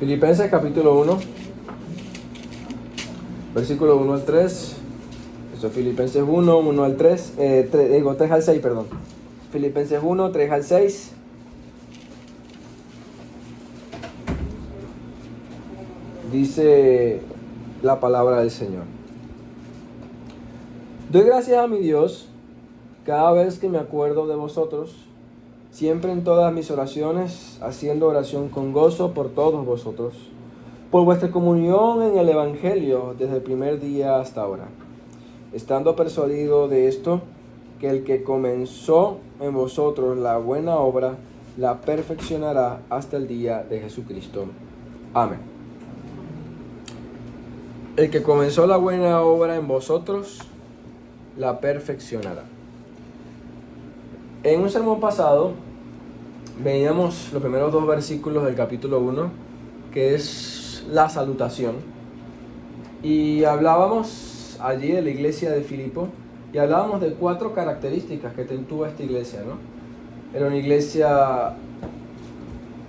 Filipenses capítulo 1, versículo 1 al 3. Eso es Filipenses 1, 1 al 3. 3 al 6, perdón. Filipenses 1, 3 al 6. Dice la palabra del Señor. Doy gracias a mi Dios cada vez que me acuerdo de vosotros, siempre en todas mis oraciones, haciendo oración con gozo por todos vosotros, por vuestra comunión en el Evangelio desde el primer día hasta ahora, estando persuadido de esto, que el que comenzó en vosotros la buena obra, la perfeccionará hasta el día de Jesucristo. Amén. El que comenzó la buena obra en vosotros, la perfeccionará. En un sermón pasado, veíamos los primeros dos versículos del capítulo 1, que es la salutación. Y hablábamos allí de la iglesia de Filipo, y hablábamos de 4 características que tuvo esta iglesia, ¿no? Era una iglesia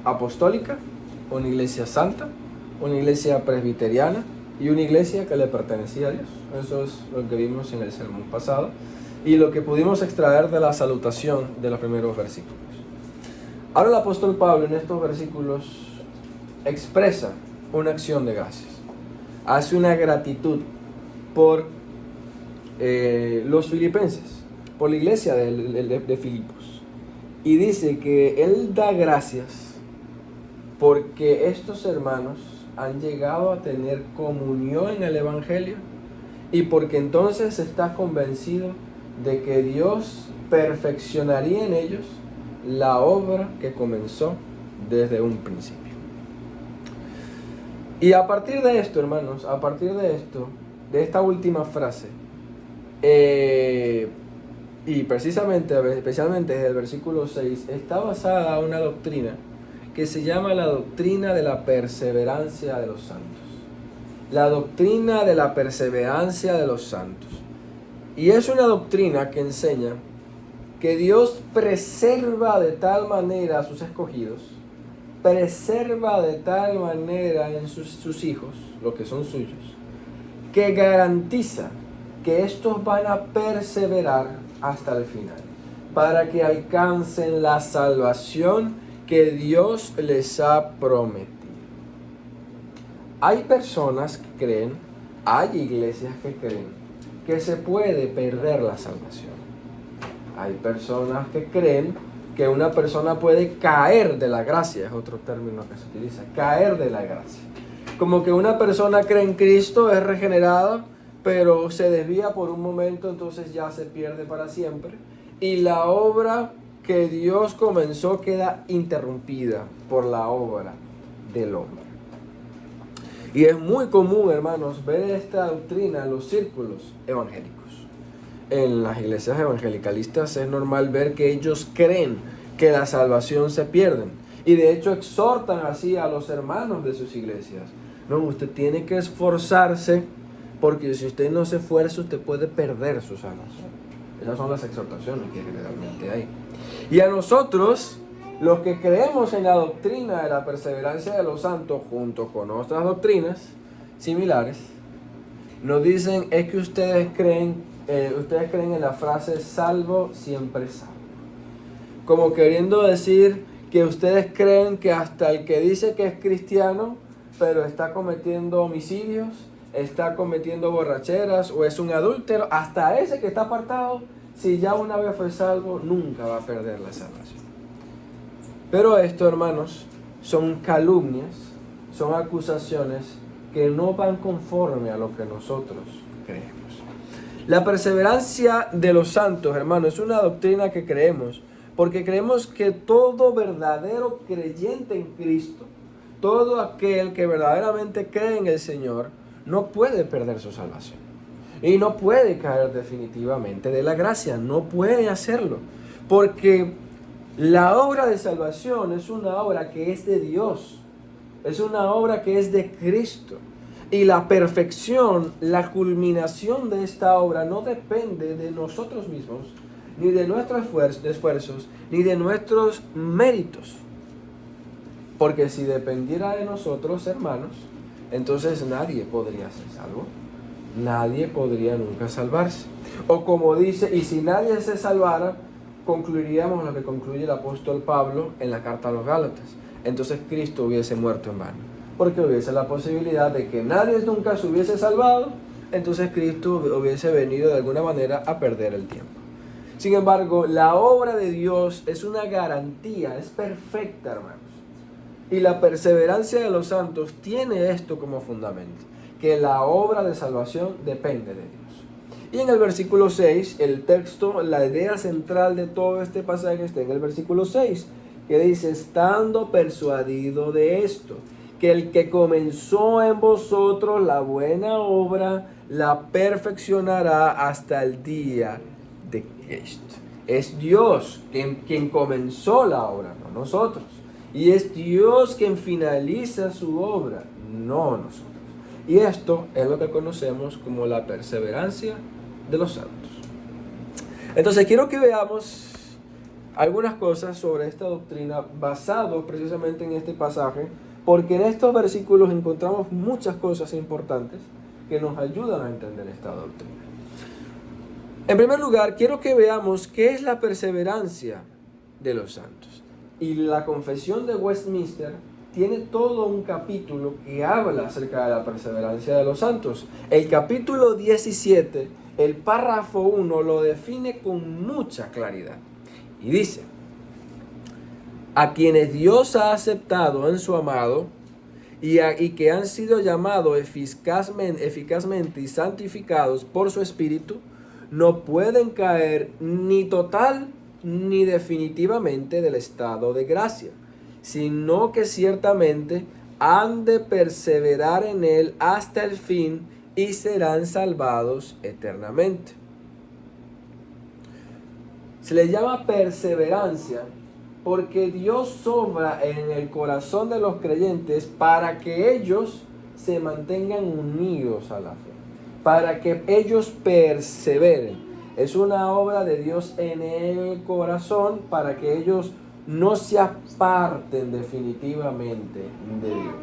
apostólica, una iglesia santa, una iglesia presbiteriana y una iglesia que le pertenecía a Dios. Eso es lo que vimos en el sermón pasado y lo que pudimos extraer de la salutación de los primeros versículos. Ahora el apóstol Pablo en estos versículos expresa una acción de gracias. Hace una gratitud por los filipenses, por la iglesia de Filipos. Y dice que él da gracias porque estos hermanos han llegado a tener comunión en el Evangelio y porque entonces está convencido de que Dios perfeccionaría en ellos la obra que comenzó desde un principio. Y a partir de esto, hermanos, a partir de esto, de esta última frase, y precisamente, especialmente desde el versículo 6, está basada una doctrina que se llama la doctrina de la perseverancia de los santos. La doctrina de la perseverancia de los santos. Y es una doctrina que enseña que Dios preserva de tal manera a sus escogidos, preserva de tal manera en sus hijos, lo que son suyos, que garantiza que estos van a perseverar hasta el final, para que alcancen la salvación que Dios les ha prometido. Hay personas que creen, hay iglesias que creen que se puede perder la salvación. Hay personas que creen que una persona puede caer de la gracia, es otro término que se utiliza, caer de la gracia. Como que una persona cree en Cristo, es regenerada, pero se desvía por un momento, entonces ya se pierde para siempre. Y la obra que Dios comenzó queda interrumpida por la obra del hombre. Y es muy común, hermanos, ver esta doctrina en los círculos evangélicos. En las iglesias evangelicalistas es normal ver que ellos creen que la salvación se pierde. Y de hecho exhortan así a los hermanos de sus iglesias. No, usted tiene que esforzarse porque si usted no se esfuerza, usted puede perder su salvación. Esas son las exhortaciones que generalmente hay. Y a nosotros, los que creemos en la doctrina de la perseverancia de los santos, junto con otras doctrinas similares, nos dicen es que ustedes creen en la frase salvo, siempre salvo. Como queriendo decir que ustedes creen que hasta el que dice que es cristiano, pero está cometiendo homicidios, está cometiendo borracheras o es un adúltero, hasta ese que está apartado, si ya una vez fue salvo, nunca va a perder la salvación. Pero esto, hermanos, son calumnias, son acusaciones que no van conforme a lo que nosotros creemos. La perseverancia de los santos, hermanos, es una doctrina que creemos, porque creemos que todo verdadero creyente en Cristo, todo aquel que verdaderamente cree en el Señor, no puede perder su salvación. Y no puede caer definitivamente de la gracia, no puede hacerlo. Porque la obra de salvación es una obra que es de Dios, es una obra que es de Cristo. Y la perfección, la culminación de esta obra no depende de nosotros mismos, ni de nuestros esfuerzos, ni de nuestros méritos. Porque si dependiera de nosotros, hermanos, entonces nadie podría ser salvo. Nadie podría nunca salvarse. O como dice, y si nadie se salvara, concluiríamos lo que concluye el apóstol Pablo en la carta a los Gálatas. Entonces Cristo hubiese muerto en vano. Porque hubiese la posibilidad de que nadie nunca se hubiese salvado, entonces Cristo hubiese venido de alguna manera a perder el tiempo. Sin embargo, la obra de Dios es una garantía, es perfecta, hermanos. Y la perseverancia de los santos tiene esto como fundamento, que la obra de salvación depende de Dios. Y en el versículo 6, el texto, la idea central de todo este pasaje está en el versículo 6, que dice: estando persuadido de esto, que el que comenzó en vosotros la buena obra, la perfeccionará hasta el día de Cristo. Es Dios quien comenzó la obra, no nosotros. Y es Dios quien finaliza su obra, no nosotros. Y esto es lo que conocemos como la perseverancia de los santos. Entonces quiero que veamos algunas cosas sobre esta doctrina basados precisamente en este pasaje, porque en estos versículos encontramos muchas cosas importantes que nos ayudan a entender esta doctrina. En primer lugar, quiero que veamos qué es la perseverancia de los santos. Y la Confesión de Westminster tiene todo un capítulo que habla acerca de la perseverancia de los santos. El capítulo 17, el párrafo 1, lo define con mucha claridad. Y dice: a quienes Dios ha aceptado en su amado y que han sido llamados eficazmente y santificados por su Espíritu, no pueden caer ni total ni definitivamente del estado de gracia, sino que ciertamente han de perseverar en él hasta el fin y serán salvados eternamente. Se le llama perseverancia porque Dios obra en el corazón de los creyentes para que ellos se mantengan unidos a la fe, para que ellos perseveren. Es una obra de Dios en el corazón para que ellos no se aparten definitivamente de Dios.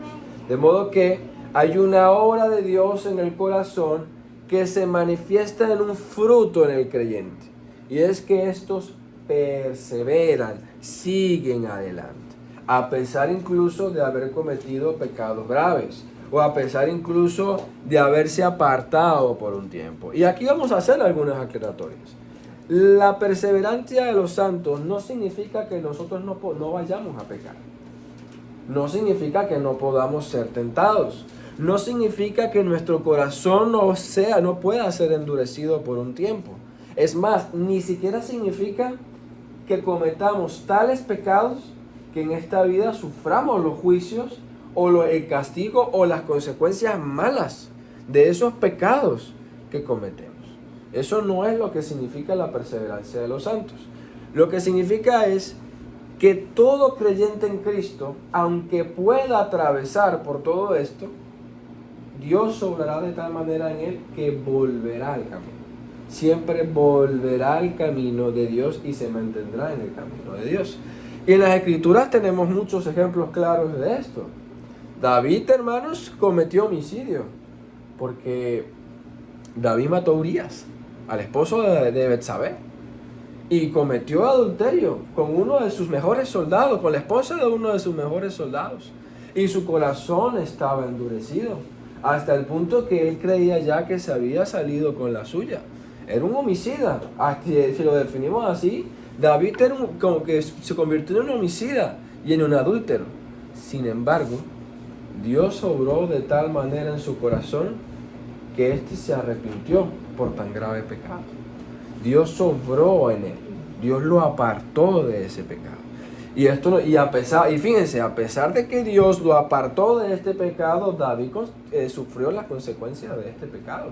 De modo que hay una obra de Dios en el corazón que se manifiesta en un fruto en el creyente. Y es que estos perseveran, siguen adelante, a pesar incluso de haber cometido pecados graves, o a pesar incluso de haberse apartado por un tiempo. Y aquí vamos a hacer algunas aclaratorias. La perseverancia de los santos no significa que nosotros no vayamos a pecar. No significa que no podamos ser tentados. No significa que nuestro corazón no pueda ser endurecido por un tiempo. Es más, ni siquiera significa que cometamos tales pecados que en esta vida suframos los juicios o el castigo o las consecuencias malas de esos pecados que cometemos. Eso no es lo que significa la perseverancia de los santos. Lo que significa es que todo creyente en Cristo, aunque pueda atravesar por todo esto, Dios obrará de tal manera en él que volverá al camino. Siempre volverá al camino de Dios y se mantendrá en el camino de Dios. Y en las Escrituras tenemos muchos ejemplos claros de esto. David, hermanos, cometió homicidio porque David mató a Urías, al esposo de Betsabé, y cometió adulterio con uno de sus mejores soldados, con la esposa de uno de sus mejores soldados, y su corazón estaba endurecido hasta el punto que él creía ya que se había salido con la suya. Era un homicida, si lo definimos así. David era como que se convirtió en un homicida y en un adúltero. Sin embargo, Dios obró de tal manera en su corazón que éste se arrepintió por tan grave pecado. Dios obró en él, Dios lo apartó de ese pecado. Y fíjense, a pesar de que Dios lo apartó de este pecado, David sufrió las consecuencias de este pecado.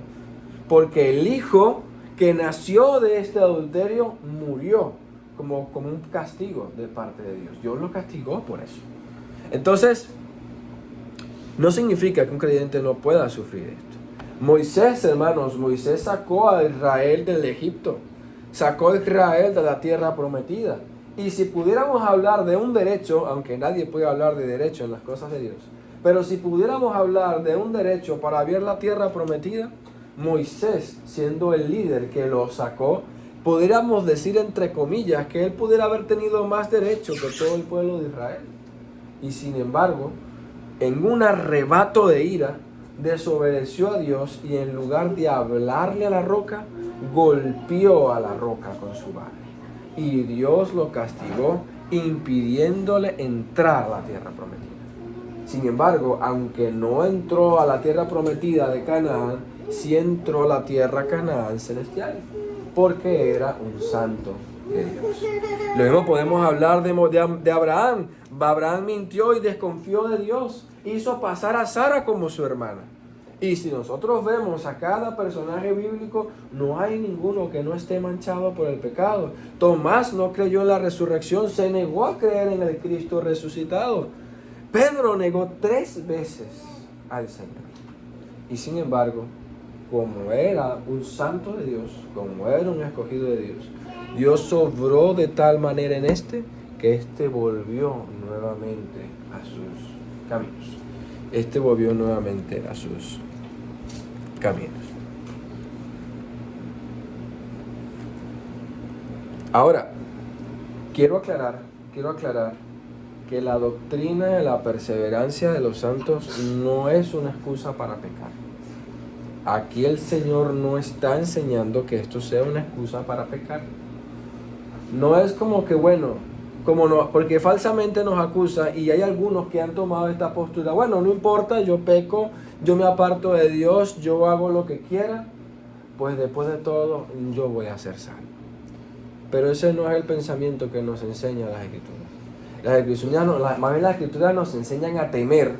Porque el hijo que nació de este adulterio murió como un castigo de parte de Dios. Dios lo castigó por eso. Entonces, no significa que un creyente no pueda sufrir esto. Moisés, hermanos, sacó a Israel del Egipto, sacó a Israel de la tierra prometida. Y si pudiéramos hablar de un derecho, aunque nadie puede hablar de derecho en las cosas de Dios, pero si pudiéramos hablar de un derecho para ver la tierra prometida, Moisés, siendo el líder que lo sacó, pudiéramos decir entre comillas que él pudiera haber tenido más derecho que todo el pueblo de Israel. Y sin embargo, en un arrebato de ira, desobedeció a Dios y en lugar de hablarle a la roca, golpeó a la roca con su vara. Y Dios lo castigó, impidiéndole entrar a la tierra prometida. Sin embargo, aunque no entró a la tierra prometida de Canaán, sí entró a la tierra Canaán celestial, porque era un santo de Dios. Lo mismo podemos hablar de Abraham. Abraham mintió y desconfió de Dios, hizo pasar a Sara como su hermana. Y si nosotros vemos a cada personaje bíblico, no hay ninguno que no esté manchado por el pecado. Tomás no creyó en la resurrección, se negó a creer en el Cristo resucitado. Pedro negó 3 veces al Señor. Y sin embargo, como era un santo de Dios, como era un escogido de Dios, Dios obró de tal manera en que volvió nuevamente a sus caminos. Volvió nuevamente a sus caminos. Ahora, quiero aclarar que la doctrina de la perseverancia de los santos no es una excusa para pecar. Aquí el Señor no está enseñando que esto sea una excusa para pecar. No es como que, porque falsamente nos acusa y hay algunos que han tomado esta postura. Bueno, no importa, yo peco, yo me aparto de Dios, yo hago lo que quiera, pues después de todo yo voy a ser salvo. Pero ese no es el pensamiento que nos enseña las Escrituras. Más bien las Escrituras nos enseñan a temer,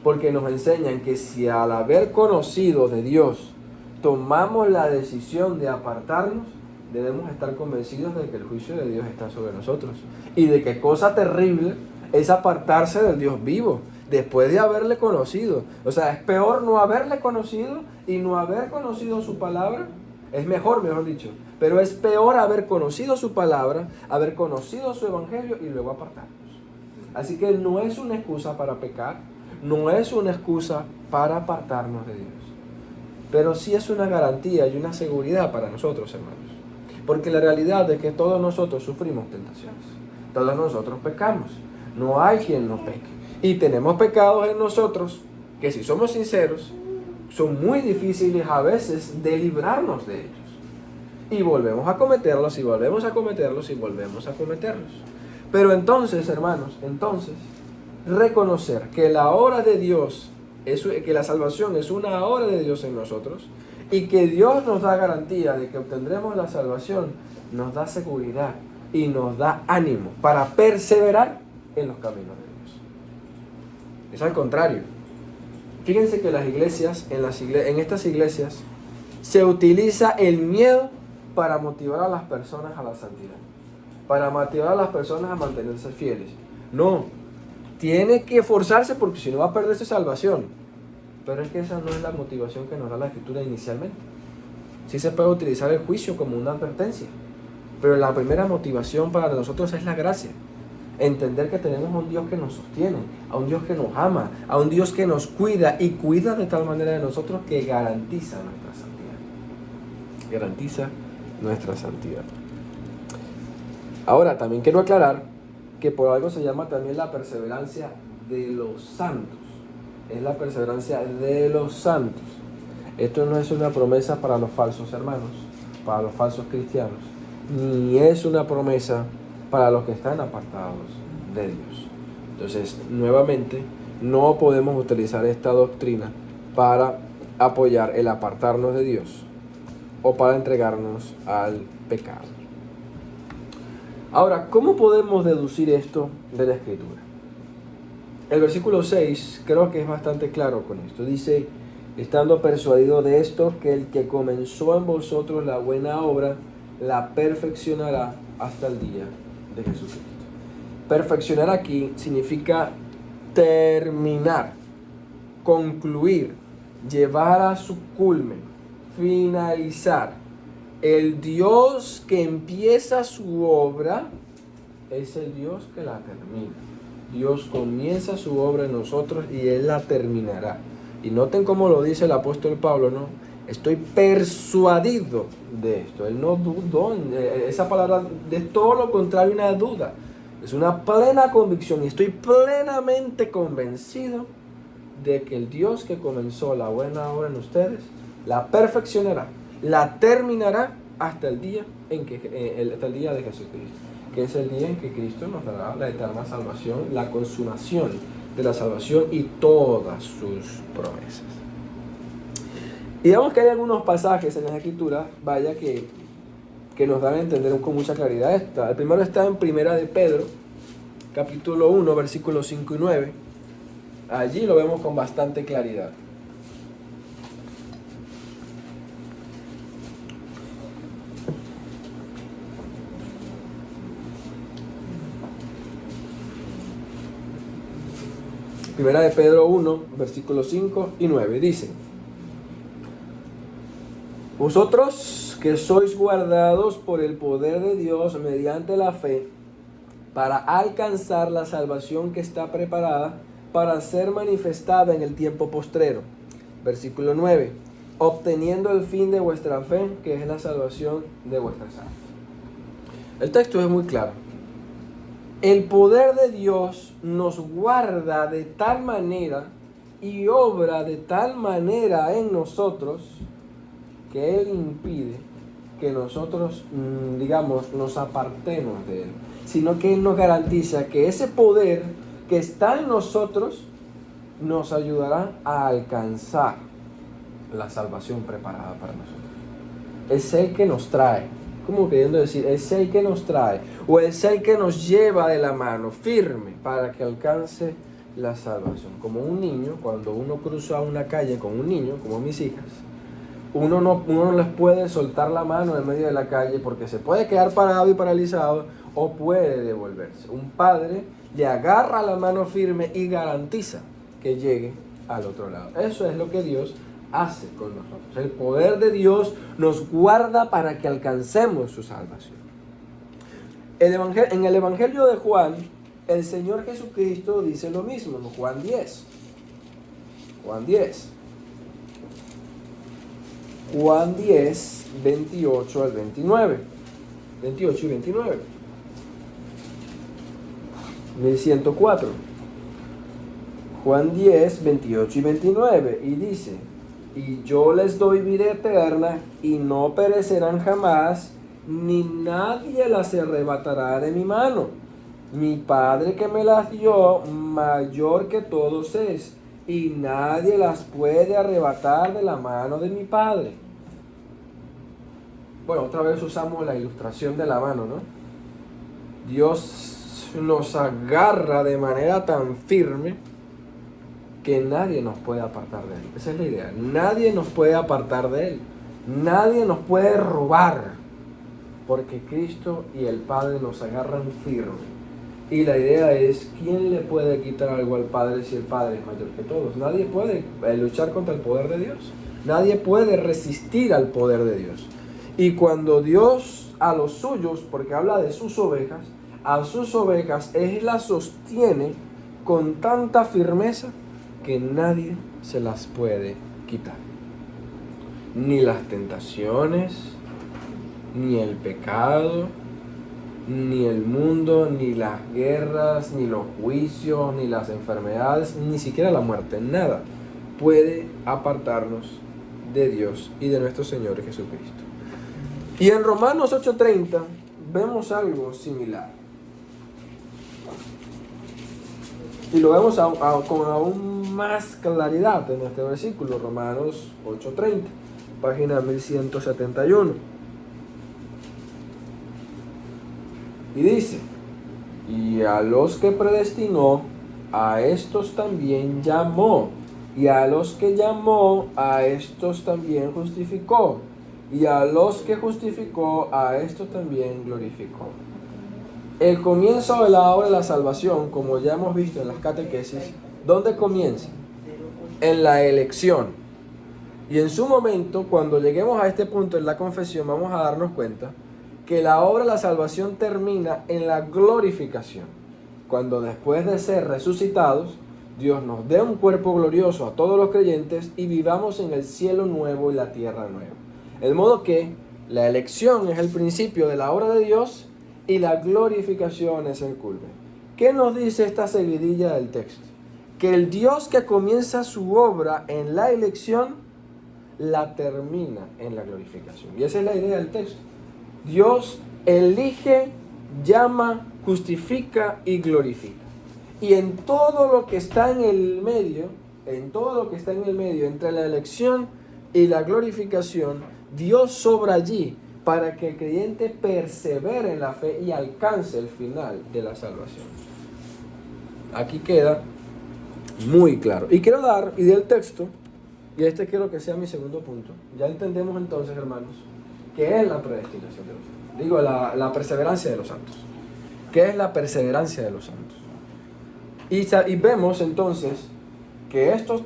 porque nos enseñan que si al haber conocido de Dios tomamos la decisión de apartarnos, debemos estar convencidos de que el juicio de Dios está sobre nosotros y de que cosa terrible es apartarse del Dios vivo después de haberle conocido. O sea, es peor no haberle conocido y no haber conocido su palabra. Es mejor dicho, pero es peor haber conocido su palabra, haber conocido su evangelio y luego apartarnos. Así que no es una excusa para pecar, no es una excusa para apartarnos de Dios, pero sí es una garantía y una seguridad para nosotros, hermanos. Porque la realidad es que todos nosotros sufrimos tentaciones, todos nosotros pecamos, no hay quien no peque. Y tenemos pecados en nosotros que, si somos sinceros, son muy difíciles a veces de librarnos de ellos. Y volvemos a cometerlos, y volvemos a cometerlos, y volvemos a cometerlos. Pero entonces, hermanos, reconocer que la obra de Dios, que la salvación es una obra de Dios en nosotros, y que Dios nos da garantía de que obtendremos la salvación, nos da seguridad y nos da ánimo para perseverar en los caminos de Dios. Es al contrario. Fíjense que las iglesias, en estas iglesias, se utiliza el miedo para motivar a las personas a la santidad, para motivar a las personas a mantenerse fieles. No, tiene que esforzarse porque si no va a perder su salvación. Pero es que esa no es la motivación que nos da la Escritura inicialmente. Sí se puede utilizar el juicio como una advertencia, pero la primera motivación para nosotros es la gracia. Entender que tenemos a un Dios que nos sostiene, a un Dios que nos ama, a un Dios que nos cuida y cuida de tal manera de nosotros que garantiza nuestra santidad. Garantiza nuestra santidad. Ahora, también quiero aclarar que por algo se llama también la perseverancia de los santos. Es la perseverancia de los santos. Esto no es una promesa para los falsos hermanos, para los falsos cristianos, ni es una promesa para los que están apartados de Dios. Entonces, nuevamente, no podemos utilizar esta doctrina para apoyar el apartarnos de Dios o para entregarnos al pecado. Ahora, ¿cómo podemos deducir esto de la Escritura? El versículo 6 creo que es bastante claro con esto. Dice: estando persuadido de esto, que el que comenzó en vosotros la buena obra, la perfeccionará hasta el día de Jesucristo. Perfeccionar aquí significa terminar, concluir, llevar a su culmen, finalizar. El Dios que empieza su obra es el Dios que la termina. Dios comienza su obra en nosotros y Él la terminará. Y noten cómo lo dice el apóstol Pablo, ¿no? Estoy persuadido de esto. Él no dudó. Esa palabra de todo lo contrario, una duda. Es una plena convicción y estoy plenamente convencido de que el Dios que comenzó la buena obra en ustedes la perfeccionará, la terminará hasta el día hasta el día de Jesucristo, que es el día en que Cristo nos dará la eterna salvación, la consumación de la salvación y todas sus promesas. Y vemos que hay algunos pasajes en las Escrituras, vaya que nos dan a entender con mucha claridad esta. El primero está en Primera de Pedro, capítulo 1, versículos 5 y 9. Allí lo vemos con bastante claridad. Primera de Pedro 1, versículos 5 y 9, dice: Vosotros que sois guardados por el poder de Dios mediante la fe, para alcanzar la salvación que está preparada para ser manifestada en el tiempo postrero. Versículo 9. Obteniendo el fin de vuestra fe, que es la salvación de vuestras almas. El texto es muy claro. El poder de Dios nos guarda de tal manera y obra de tal manera en nosotros que Él impide que nosotros, nos apartemos de Él, sino que Él nos garantiza que ese poder que está en nosotros nos ayudará a alcanzar la salvación preparada para nosotros. Es el que nos trae, como queriendo decir, es el que nos trae, o es el que nos lleva de la mano firme para que alcance la salvación. Como un niño, cuando uno cruza una calle con un niño, como mis hijas, uno no les puede soltar la mano en medio de la calle porque se puede quedar parado y paralizado o puede devolverse. Un padre le agarra la mano firme y garantiza que llegue al otro lado. Eso es lo que Dios hace con nosotros. El poder de Dios nos guarda para que alcancemos su salvación. En el Evangelio de Juan, el Señor Jesucristo dice lo mismo, en Juan 10. Juan 10. Juan 10, 28 al 29. 28 y 29. 1104. Juan 10, 28 y 29. Y dice: Y yo les doy vida eterna, y no perecerán jamás, ni nadie las arrebatará de mi mano. Mi Padre que me las dio, mayor que todos es, y nadie las puede arrebatar de la mano de mi Padre. Bueno, otra vez usamos la ilustración de la mano, ¿no? Dios nos agarra de manera tan firme que nadie nos puede apartar de Él. Esa es la idea. Nadie nos puede apartar de Él. Nadie nos puede robar, porque Cristo y el Padre nos agarran firme. Y la idea es, ¿quién le puede quitar algo al Padre si el Padre es mayor que todos? Nadie puede luchar contra el poder de Dios. Nadie puede resistir al poder de Dios. Y cuando Dios a los suyos, porque habla de sus ovejas, a sus ovejas Él las sostiene con tanta firmeza que nadie se las puede quitar. Ni las tentaciones, ni el pecado, ni el mundo, ni las guerras, ni los juicios, ni las enfermedades, ni siquiera la muerte. Nada puede apartarnos de Dios y de nuestro Señor Jesucristo. Y en Romanos 8:30 vemos algo similar. Y lo vemos con aún más claridad en este versículo, Romanos 8:30, página 1171. Y dice: y a los que predestinó, a estos también llamó. Y a los que llamó, a estos también justificó. Y a los que justificó, a estos también glorificó. El comienzo de la obra de la salvación, como ya hemos visto en las catequesis, ¿dónde comienza? En la elección. Y en su momento, cuando lleguemos a este punto en la confesión, vamos a darnos cuenta que la obra de la salvación termina en la glorificación, cuando después de ser resucitados, Dios nos dé un cuerpo glorioso a todos los creyentes y vivamos en el cielo nuevo y la tierra nueva. De modo que la elección es el principio de la obra de Dios y la glorificación es el culmen. ¿Qué nos dice esta seguidilla del texto? Que el Dios que comienza su obra en la elección, la termina en la glorificación. Y esa es la idea del texto. Dios elige, llama, justifica y glorifica. Y en todo lo que está en el medio, entre la elección y la glorificación, Dios obra allí para que el creyente persevere en la fe y alcance el final de la salvación. Aquí queda muy claro. Y quiero dar, y del texto, y este quiero que sea mi segundo punto. Ya entendemos entonces, hermanos, qué es la predestinación de los santos. Digo, la perseverancia de los santos. ¿Qué es la perseverancia de los santos? Y vemos entonces que estos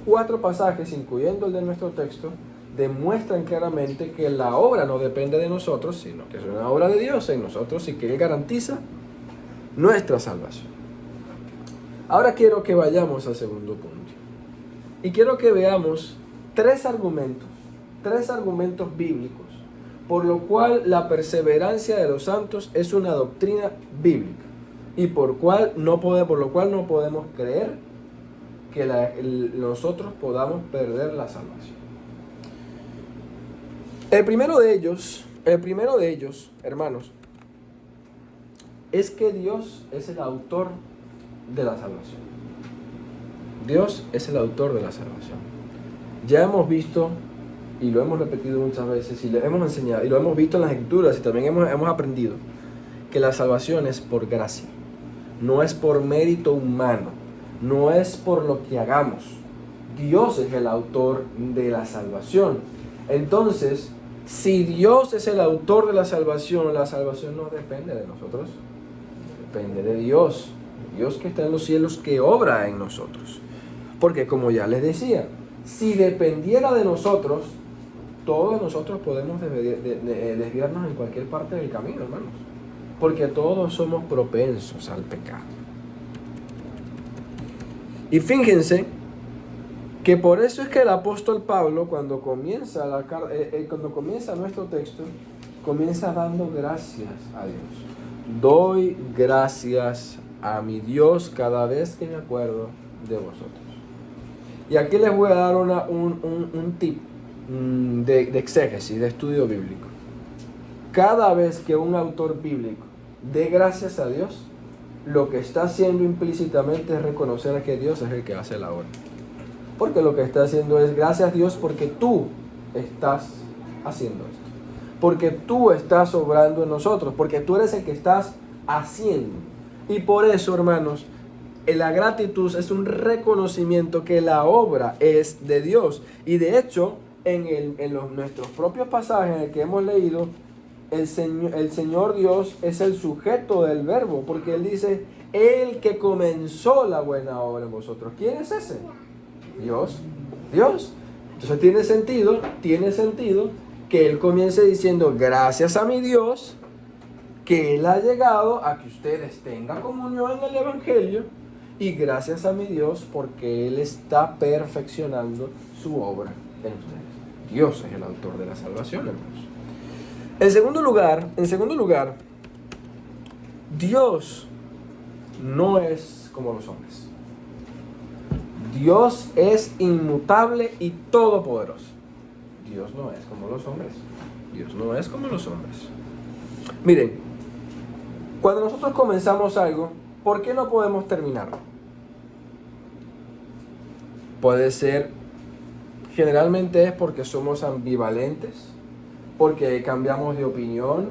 4 pasajes, incluyendo el de nuestro texto, demuestran claramente que la obra no depende de nosotros, sino que es una obra de Dios en nosotros y que Él garantiza nuestra salvación. Ahora quiero que vayamos al segundo punto. Y quiero que veamos 3 argumentos bíblicos, por lo cual la perseverancia de los santos es una doctrina bíblica y por lo cual no podemos creer que nosotros podamos perder la salvación. El primero de ellos, hermanos, es que Dios es el autor de la salvación. Dios es el autor de la salvación. Ya hemos visto, y lo hemos repetido muchas veces, y lo hemos enseñado, y lo hemos visto en las Escrituras, y también hemos aprendido, que la salvación es por gracia. No es por mérito humano, no es por lo que hagamos. Dios es el autor de la salvación. Entonces, si Dios es el autor de la salvación no depende de nosotros, depende de Dios. Dios que está en los cielos, que obra en nosotros. Porque como ya les decía, si dependiera de nosotros, todos nosotros podemos desviarnos en cualquier parte del camino, hermanos. Porque todos somos propensos al pecado. Y fíjense que por eso es que el apóstol Pablo, cuando comienza nuestro texto, comienza dando gracias a Dios. Doy gracias a mi Dios cada vez que me acuerdo de vosotros. Y aquí les voy a dar un tip de exégesis, de estudio bíblico. Cada vez que un autor bíblico dé gracias a Dios, lo que está haciendo implícitamente es reconocer a que Dios es el que hace la obra. Porque lo que está haciendo es gracias a Dios porque tú estás haciendo esto. Porque tú estás obrando en nosotros. Porque tú eres el que estás haciendo. Y por eso, hermanos, la gratitud es un reconocimiento que la obra es de Dios. Y de hecho, en nuestros propios pasajes en el que hemos leído, el Señor Dios es el sujeto del verbo. Porque Él dice, el que comenzó la buena obra en vosotros. ¿Quién es ese? Dios. Entonces tiene sentido que Él comience diciendo, gracias a mi Dios, que Él ha llegado a que ustedes tengan comunión en el Evangelio, y gracias a mi Dios porque Él está perfeccionando su obra en ustedes. Dios es el autor de la salvación, hermanos. En segundo lugar, Dios no es como los hombres. Dios es inmutable y todopoderoso. Dios no es como los hombres. Miren, cuando nosotros comenzamos algo, ¿por qué no podemos terminarlo? Puede ser, generalmente es porque somos ambivalentes, porque cambiamos de opinión,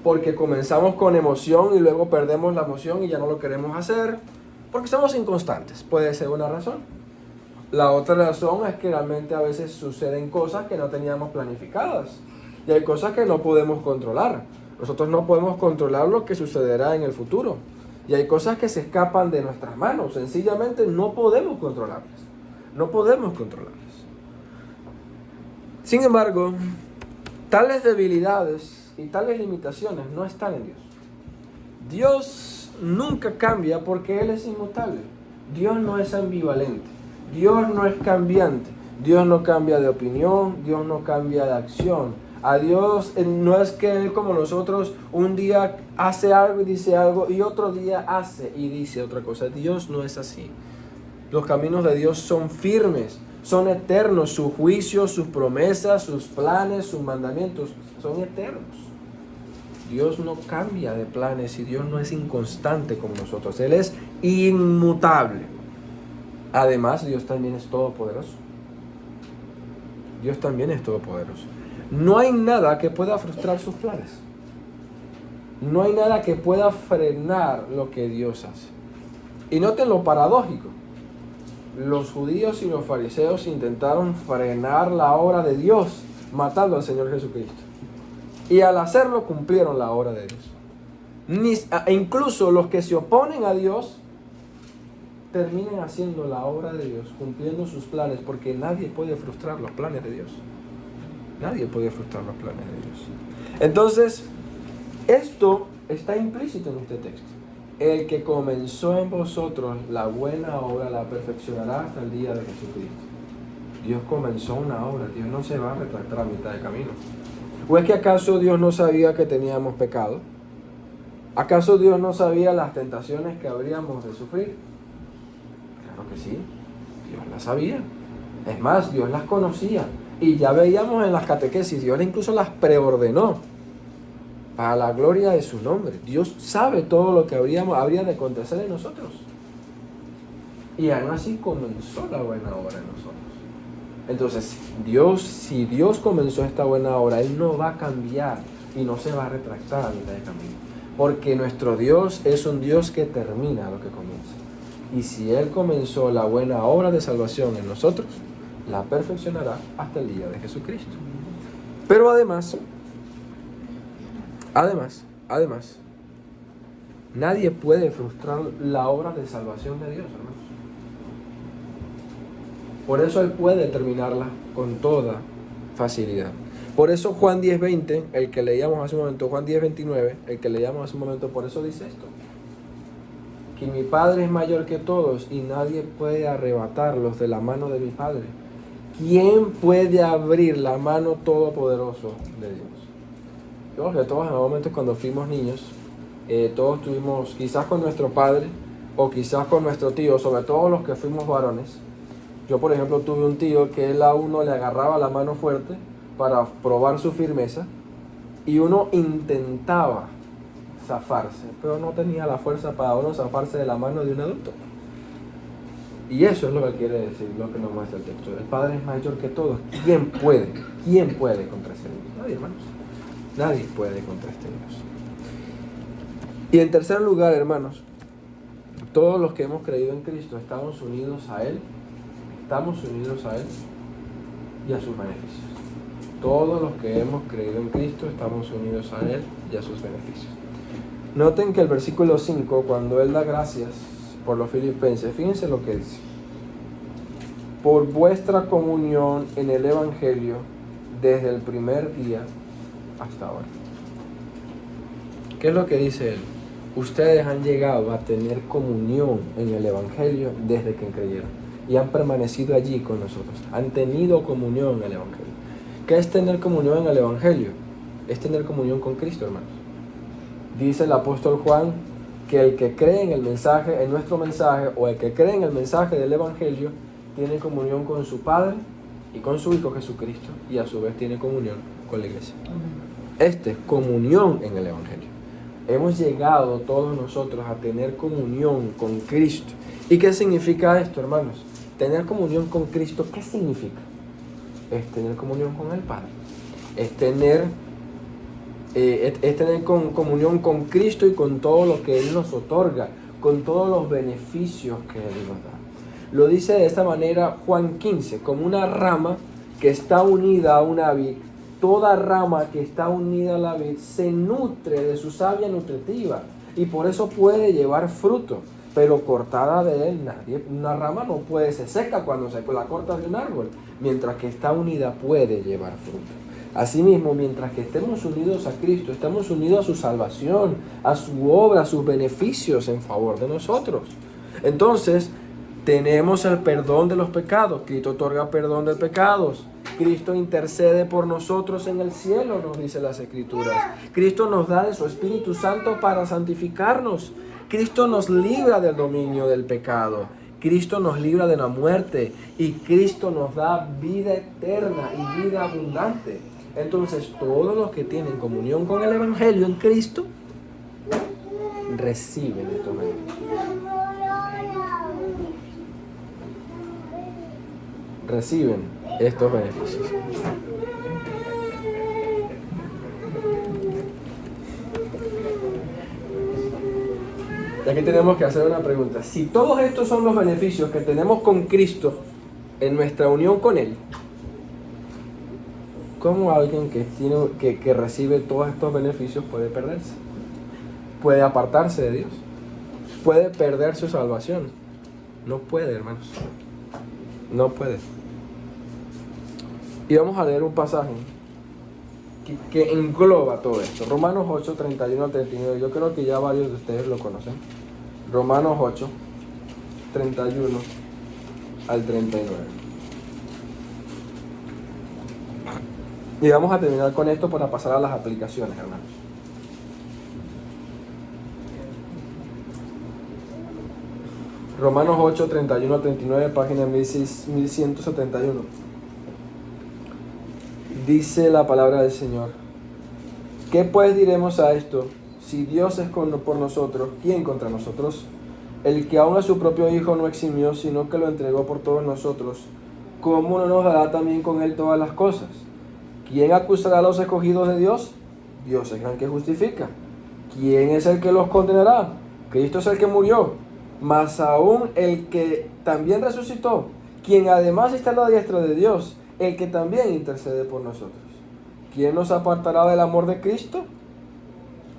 porque comenzamos con emoción y luego perdemos la emoción y ya no lo queremos hacer, porque somos inconstantes. Puede ser una razón. La otra razón es que realmente a veces suceden cosas que no teníamos planificadas y hay cosas que no podemos controlar. Nosotros no podemos controlar lo que sucederá en el futuro y hay cosas que se escapan de nuestras manos. Sencillamente no podemos controlarlas. Sin embargo, tales debilidades y tales limitaciones no están en Dios. Dios nunca cambia porque Él es inmutable. Dios no es ambivalente. Dios no es cambiante. Dios no cambia de opinión. Dios no cambia de acción. A Dios no es que Él, como nosotros, un día hace algo y dice algo y otro día hace y dice otra cosa. Dios no es así. Los caminos de Dios son firmes, son eternos. Sus juicios, sus promesas, sus planes, sus mandamientos son eternos. Dios no cambia de planes y Dios no es inconstante como nosotros. Él es inmutable. Además, Dios también es todopoderoso. Dios también es todopoderoso. No hay nada que pueda frustrar sus planes. No hay nada que pueda frenar lo que Dios hace. Y noten lo paradójico. Los judíos y los fariseos intentaron frenar la obra de Dios matando al Señor Jesucristo. Y al hacerlo cumplieron la obra de Dios. Incluso los que se oponen a Dios terminan haciendo la obra de Dios, cumpliendo sus planes, porque nadie puede frustrar los planes de Dios. Nadie puede frustrar los planes de Dios. Entonces, esto está implícito en este texto. El que comenzó en vosotros la buena obra la perfeccionará hasta el día de Jesucristo. Dios comenzó una obra. Dios no se va a retractar a mitad de camino. ¿O es que acaso Dios no sabía que teníamos pecado? ¿Acaso Dios no sabía las tentaciones que habríamos de sufrir? Claro que sí. Dios las sabía. Es más, Dios las conocía. Y ya veíamos en las catequesis, Dios incluso las preordenó para la gloria de su nombre. Dios sabe todo lo que habría de acontecer en nosotros. Y aún así comenzó la buena obra en nosotros. Entonces, si Dios comenzó esta buena obra, Él no va a cambiar y no se va a retractar a mitad de camino. Porque nuestro Dios es un Dios que termina lo que comienza. Y si Él comenzó la buena obra de salvación en nosotros, la perfeccionará hasta el día de Jesucristo. Pero además, nadie puede frustrar la obra de salvación de Dios, hermanos. Por eso Él puede terminarla con toda facilidad. Por eso Juan 10:20, el que leíamos hace un momento, Juan 10:29, el que leíamos hace un momento, por eso dice esto: que mi Padre es mayor que todos y nadie puede arrebatarlos de la mano de mi Padre. ¿Quién puede abrir la mano todopoderoso de Dios? Yo creo que todos en los momentos cuando fuimos niños, todos tuvimos, quizás con nuestro padre o quizás con nuestro tío, sobre todo los que fuimos varones. Yo, por ejemplo, tuve un tío que él a uno le agarraba la mano fuerte para probar su firmeza y uno intentaba zafarse, pero no tenía la fuerza para uno zafarse de la mano de un adulto. Y eso es lo que quiere decir, lo que nos muestra el texto. El Padre es mayor que todos. ¿Quién puede? ¿Quién puede contra ese Dios? Nadie, hermanos. Nadie puede contra este Dios. Y en tercer lugar, hermanos, todos los que hemos creído en Cristo estamos unidos a Él. Estamos unidos a Él y a sus beneficios. Todos los que hemos creído en Cristo estamos unidos a Él y a sus beneficios. Noten que el versículo 5, cuando Él da gracias por los filipenses, fíjense lo que dice: por vuestra comunión en el Evangelio desde el primer día hasta ahora. ¿Qué es lo que dice Él? Ustedes han llegado a tener comunión en el Evangelio desde que creyeron y han permanecido allí con nosotros. Han tenido comunión en el Evangelio. ¿Qué es tener comunión en el Evangelio? Es tener comunión con Cristo, hermanos. Dice el apóstol Juan que el que cree en el mensaje, en nuestro mensaje, o el que cree en el mensaje del Evangelio, tiene comunión con su Padre y con su Hijo Jesucristo, y a su vez tiene comunión con la iglesia. Este es comunión en el Evangelio. Hemos llegado todos nosotros a tener comunión con Cristo. ¿Y qué significa esto, hermanos? Tener comunión con Cristo, ¿qué significa? Es tener comunión con el Padre. Es tener comunión con Cristo y con todo lo que Él nos otorga, con todos los beneficios que Él nos da. Lo dice de esta manera Juan 15, como una rama que está unida a una vid. Toda rama que está unida a la vid se nutre de su savia nutritiva y por eso puede llevar fruto, pero cortada de él nadie. Una rama no puede, se seca cuando se la corta de un árbol, mientras que está unida puede llevar fruto. Asimismo, mientras que estemos unidos a Cristo, estamos unidos a su salvación, a su obra, a sus beneficios en favor de nosotros. Entonces, tenemos el perdón de los pecados. Cristo otorga perdón de pecados. Cristo intercede por nosotros en el cielo, nos dice las Escrituras. Cristo nos da de su Espíritu Santo para santificarnos. Cristo nos libra del dominio del pecado. Cristo nos libra de la muerte. Y Cristo nos da vida eterna y vida abundante. Entonces, todos los que tienen comunión con el Evangelio en Cristo reciben estos beneficios. Reciben estos beneficios. Y aquí tenemos que hacer una pregunta. Si todos estos son los beneficios que tenemos con Cristo en nuestra unión con Él, ¿cómo alguien que recibe todos estos beneficios puede perderse? Puede apartarse de Dios. Puede perder su salvación. No puede, hermanos. No puede. Y vamos a leer un pasaje que engloba todo esto. Romanos 8, 31 al 39. Yo creo que ya varios de ustedes lo conocen. Romanos 8, 31 al 39. Y vamos a terminar con esto para pasar a las aplicaciones, hermanos. Romanos 8, 31 al 39, página 1171. Dice la palabra del Señor: ¿qué pues diremos a esto? Si Dios es por nosotros, ¿quién contra nosotros? El que aún a su propio Hijo no eximió, sino que lo entregó por todos nosotros, ¿cómo no nos dará también con Él todas las cosas? ¿Quién acusará a los escogidos de Dios? Dios es el que justifica. ¿Quién es el que los condenará? Cristo es el que murió, mas aún el que también resucitó, quien además está a la diestra de Dios, el que también intercede por nosotros. ¿Quién nos apartará del amor de Cristo?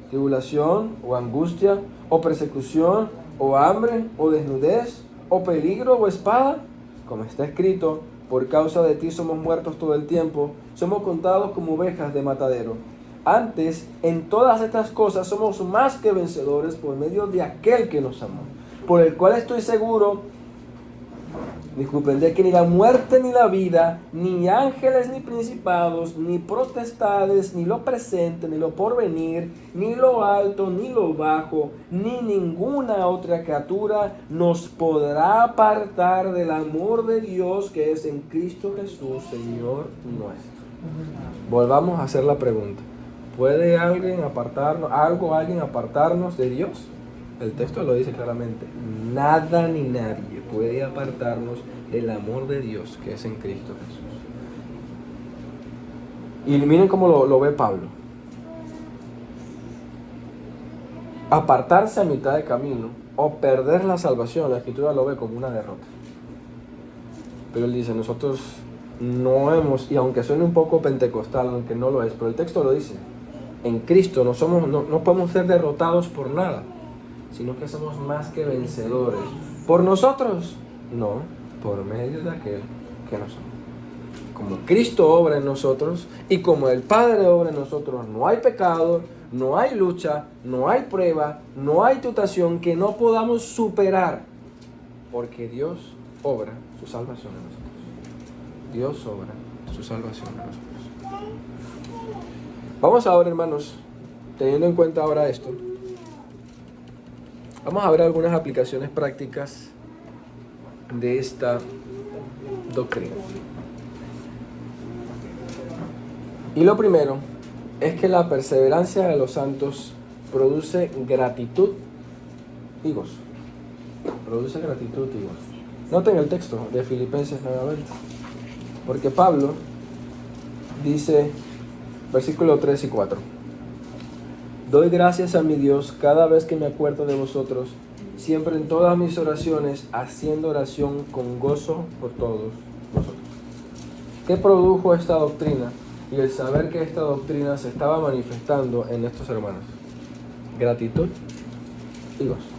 ¿Tribulación, o angustia, o persecución, o hambre, o desnudez, o peligro, o espada? Como está escrito: por causa de ti somos muertos todo el tiempo, somos contados como ovejas de matadero. Antes, en todas estas cosas somos más que vencedores por medio de aquel que nos amó, por el cual estoy seguro, de que ni la muerte ni la vida, ni ángeles ni principados, ni potestades, ni lo presente, ni lo porvenir, ni lo alto, ni lo bajo, ni ninguna otra criatura nos podrá apartar del amor de Dios que es en Cristo Jesús, Señor nuestro. Volvamos a hacer la pregunta: ¿puede alguien apartarnos de Dios? El texto lo dice claramente: nada ni nadie puede apartarnos del amor de Dios que es en Cristo Jesús. Y miren cómo lo ve Pablo. Apartarse a mitad de camino o perder la salvación, la Escritura lo ve como una derrota. Pero él dice: nosotros no hemos, y aunque suene un poco pentecostal, aunque no lo es, pero el texto lo dice, en Cristo no podemos ser derrotados por nada, sino que somos más que vencedores. ¿Por nosotros? No, por medio de aquel que nos ama. Como Cristo obra en nosotros y como el Padre obra en nosotros, no hay pecado, no hay lucha, no hay prueba, no hay tentación que no podamos superar, porque Dios obra su salvación en nosotros. Dios obra su salvación en nosotros. Vamos ahora, hermanos, teniendo en cuenta ahora esto, vamos a ver algunas aplicaciones prácticas de esta doctrina. Y lo primero es que la perseverancia de los santos produce gratitud y gozo. Produce gratitud y gozo. Noten el texto de Filipenses nuevamente, porque Pablo dice, versículos 3 y 4: doy gracias a mi Dios cada vez que me acuerdo de vosotros, siempre en todas mis oraciones, haciendo oración con gozo por todos vosotros. ¿Qué produjo esta doctrina? Y el saber que esta doctrina se estaba manifestando en estos hermanos: gratitud y gozo.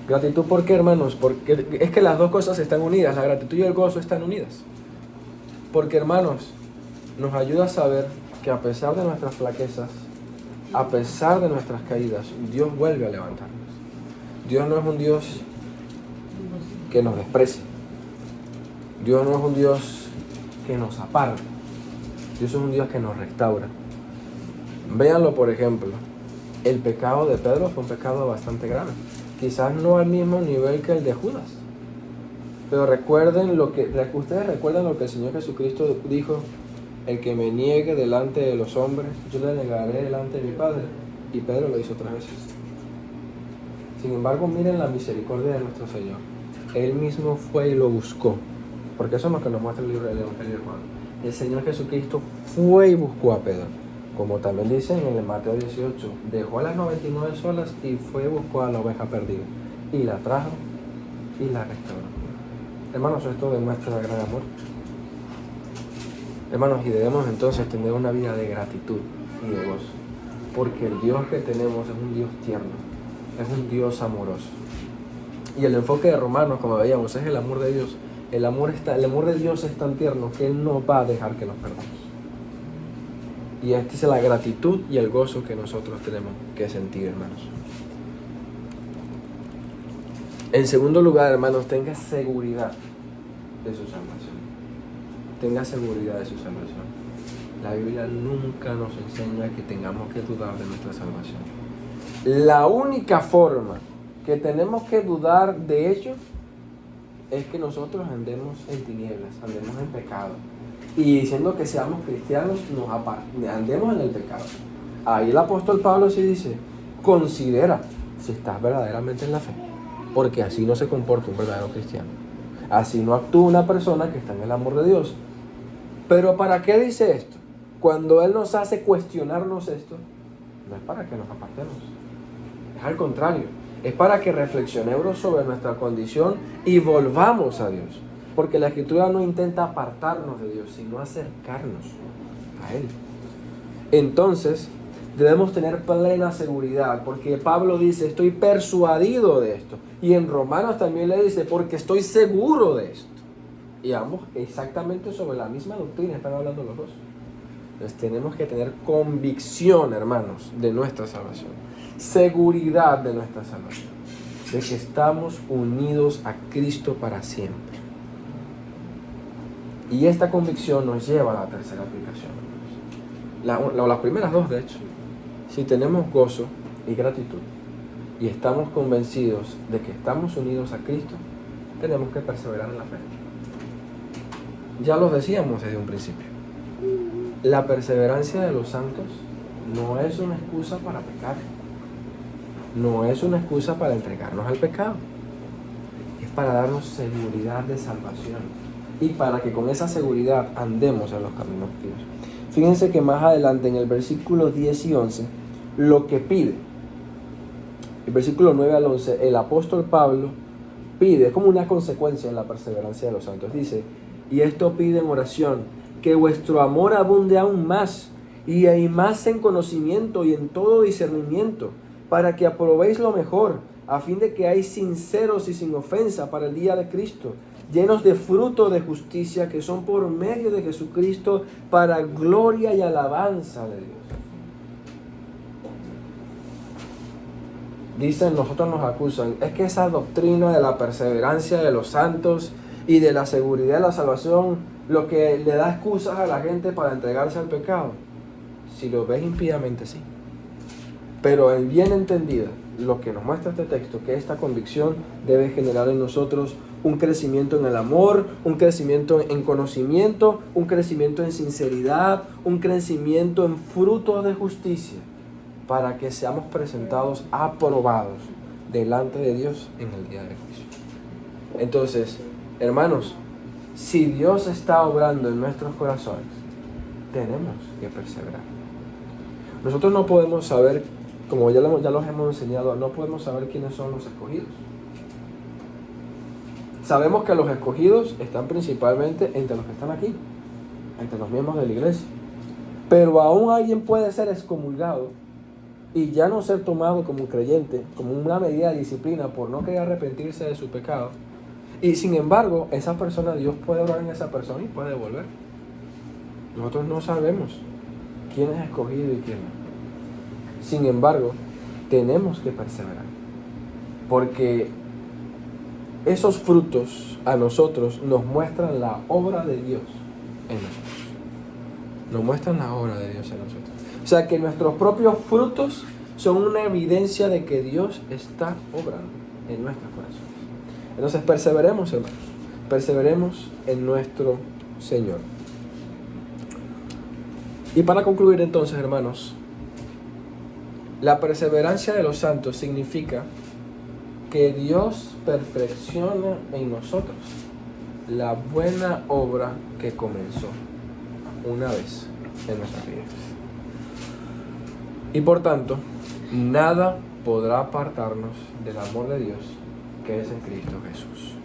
Gratitud, ¿por qué, hermanos? Porque es que las dos cosas están unidas, la gratitud y el gozo están unidas. Porque, hermanos, nos ayuda a saber que a pesar de nuestras flaquezas, a pesar de nuestras caídas, Dios vuelve a levantarnos. Dios no es un Dios que nos desprecie. Dios no es un Dios que nos aparta. Dios es un Dios que nos restaura. Véanlo, por ejemplo. El pecado de Pedro fue un pecado bastante grave. Quizás no al mismo nivel que el de Judas. Pero ustedes recuerdan lo que el Señor Jesucristo dijo: el que me niegue delante de los hombres, yo le negaré delante de mi Padre. Y Pedro lo hizo 3 veces. Sin embargo, miren la misericordia de nuestro Señor. Él mismo fue y lo buscó. Porque eso es lo que nos muestra el libro del Evangelio de Juan. El Señor Jesucristo fue y buscó a Pedro. Como también dicen en el Mateo 18, dejó a las 99 solas y fue y buscó a la oveja perdida. Y la trajo y la restauró. Hermanos, esto demuestra gran amor. Hermanos, y debemos entonces tener una vida de gratitud y de gozo. Porque el Dios que tenemos es un Dios tierno, es un Dios amoroso. Y el enfoque de Romanos, como veíamos, es el amor de Dios. El amor de Dios es tan tierno que Él no va a dejar que nos perdamos. Y esta es la gratitud y el gozo que nosotros tenemos que sentir, hermanos. En segundo lugar, hermanos, tenga seguridad de su salvación. Tenga seguridad de su salvación. La Biblia nunca nos enseña que tengamos que dudar de nuestra salvación. La única forma que tenemos que dudar de ello es que nosotros andemos en tinieblas, andemos en pecado. Y diciendo que seamos cristianos, andemos en el pecado. Ahí el apóstol Pablo sí dice: considera si estás verdaderamente en la fe. Porque así no se comporta un verdadero cristiano. Así no actúa una persona que está en el amor de Dios. Pero ¿para qué dice esto? Cuando Él nos hace cuestionarnos esto, no es para que nos apartemos. Es al contrario. Es para que reflexionemos sobre nuestra condición y volvamos a Dios. Porque la Escritura no intenta apartarnos de Dios, sino acercarnos a Él. Entonces, debemos tener plena seguridad, porque Pablo dice: estoy persuadido de esto. Y en Romanos también le dice: porque estoy seguro de esto. Y ambos exactamente sobre la misma doctrina están hablando los dos. Entonces tenemos que tener convicción, hermanos, de nuestra salvación. Seguridad de nuestra salvación. De que estamos unidos a Cristo para siempre. Y esta convicción nos lleva a la tercera aplicación. Las primeras dos, de hecho. Si tenemos gozo y gratitud y estamos convencidos de que estamos unidos a Cristo, tenemos que perseverar en la fe. Ya lo decíamos desde un principio. La perseverancia de los santos no es una excusa para pecar. No es una excusa para entregarnos al pecado. Es para darnos seguridad de salvación. Y para que con esa seguridad andemos en los caminos de Dios. Fíjense que más adelante en el versículo 10 y 11, lo que pide, el versículo 9 al 11, el apóstol Pablo pide, es como una consecuencia de la perseverancia de los santos. Dice: y esto pide en oración, que vuestro amor abunde aún más, y más en conocimiento y en todo discernimiento, para que aprobéis lo mejor, a fin de que hayáis sinceros y sin ofensa para el día de Cristo, llenos de fruto de justicia, que son por medio de Jesucristo, para gloria y alabanza de Dios. Dicen, nosotros nos acusan, es que esa doctrina de la perseverancia de los santos y de la seguridad de la salvación, lo que le da excusas a la gente para entregarse al pecado. Si lo ves impíamente, sí. Pero en bien entendida, lo que nos muestra este texto, que esta convicción debe generar en nosotros un crecimiento en el amor, un crecimiento en conocimiento, un crecimiento en sinceridad, un crecimiento en frutos de justicia, para que seamos presentados aprobados delante de Dios en el día de juicio. Entonces, hermanos, si Dios está obrando en nuestros corazones, tenemos que perseverar. Nosotros no podemos saber, como ya los hemos enseñado, no podemos saber quiénes son los escogidos. Sabemos que los escogidos están principalmente entre los que están aquí, entre los miembros de la iglesia. Pero aún alguien puede ser excomulgado y ya no ser tomado como un creyente, como una medida de disciplina por no querer arrepentirse de su pecado. Y sin embargo, esa persona, Dios puede orar en esa persona y puede volver. Nosotros no sabemos quién es escogido y quién no. Sin embargo, tenemos que perseverar, porque esos frutos a nosotros nos muestran la obra de Dios en nosotros. Nos muestran la obra de Dios en nosotros. O sea que nuestros propios frutos son una evidencia de que Dios está obrando en nuestros corazones. Entonces perseveremos, hermanos. Perseveremos en nuestro Señor. Y para concluir entonces, hermanos, la perseverancia de los santos significa que Dios perfecciona en nosotros la buena obra que comenzó una vez en nuestras vidas. Y por tanto, nada podrá apartarnos del amor de Dios que es en Cristo Jesús.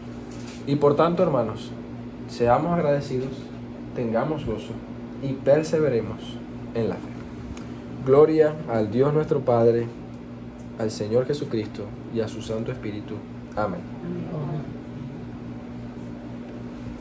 Y por tanto, hermanos, seamos agradecidos, tengamos gozo y perseveremos en la fe. Gloria al Dios nuestro Padre, al Señor Jesucristo y a su Santo Espíritu. Amén.